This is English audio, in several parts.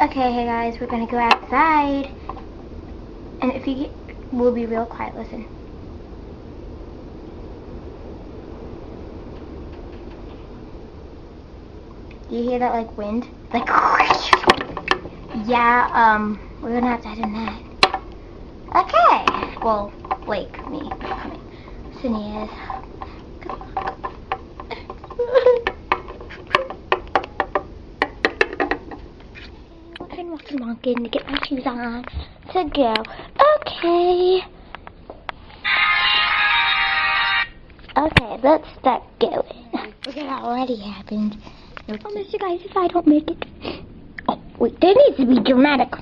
Okay, hey guys, we're gonna go outside. And if you get, we'll be real quiet, listen. Do you hear that, like, wind? Like, yeah, we're going outside in that. Okay. Well, like, me, not coming. Sydney is. Walking to get my shoes on to go. Okay. Okay, let's start going. Look at that already happened. I promise you guys if I don't make it. Oh, wait, there needs to be dramatic.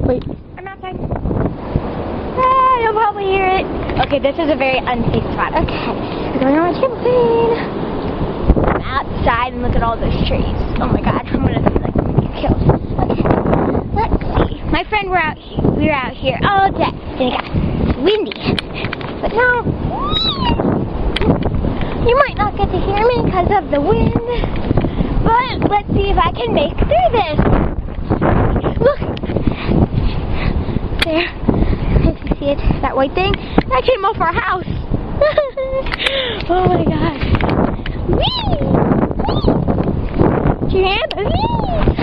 Wait, I'm outside. Ah, you'll probably hear it. Okay, this is a very unsafe spot. Okay, we're going on a trampoline. I'm outside and look at all those trees. Oh my god, I'm gonna like get killed. Okay, let's see. My friend, we were out here all day. And it got windy. But now, you might not get to hear me because of the wind. But let's see if I can make through this. Look. There. If you see it, that white thing, that came off our house. Oh my gosh. Whee! Trampoline!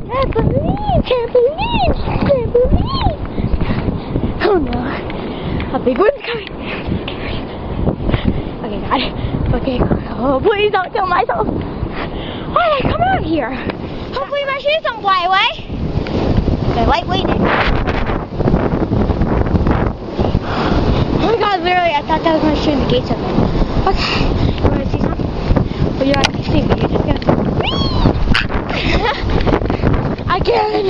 Trampoline! Trampoline! Trampoline! Oh no. A big one's coming. Okay, God. Okay. Oh, please don't kill myself. Why did I come out here? Hopefully my shoes don't fly away. They're lightweight. Oh my God, literally, I thought that was my shoe and the gates open. Okay. You want to see something? Well, you're not going to see me. You're just going to... Again!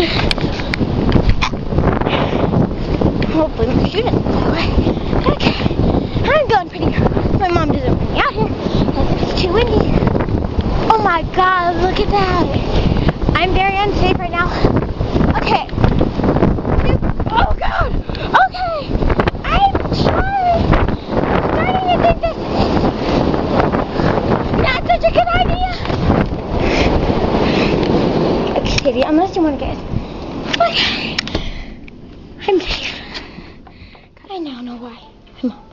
Hopefully my shoe doesn't fly away. Okay. I'm going pretty good. My mom doesn't want me out here because it's too windy. Oh my God, look at that. I'm very unsafe right now. Okay. Oh God. Okay. I'm starting to think this is not such a good idea. Okay, Katie, unless you want to get. Okay. I'm safe. I now know why my mom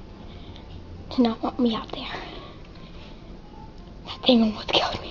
did not want me out there. That thing almost killed me.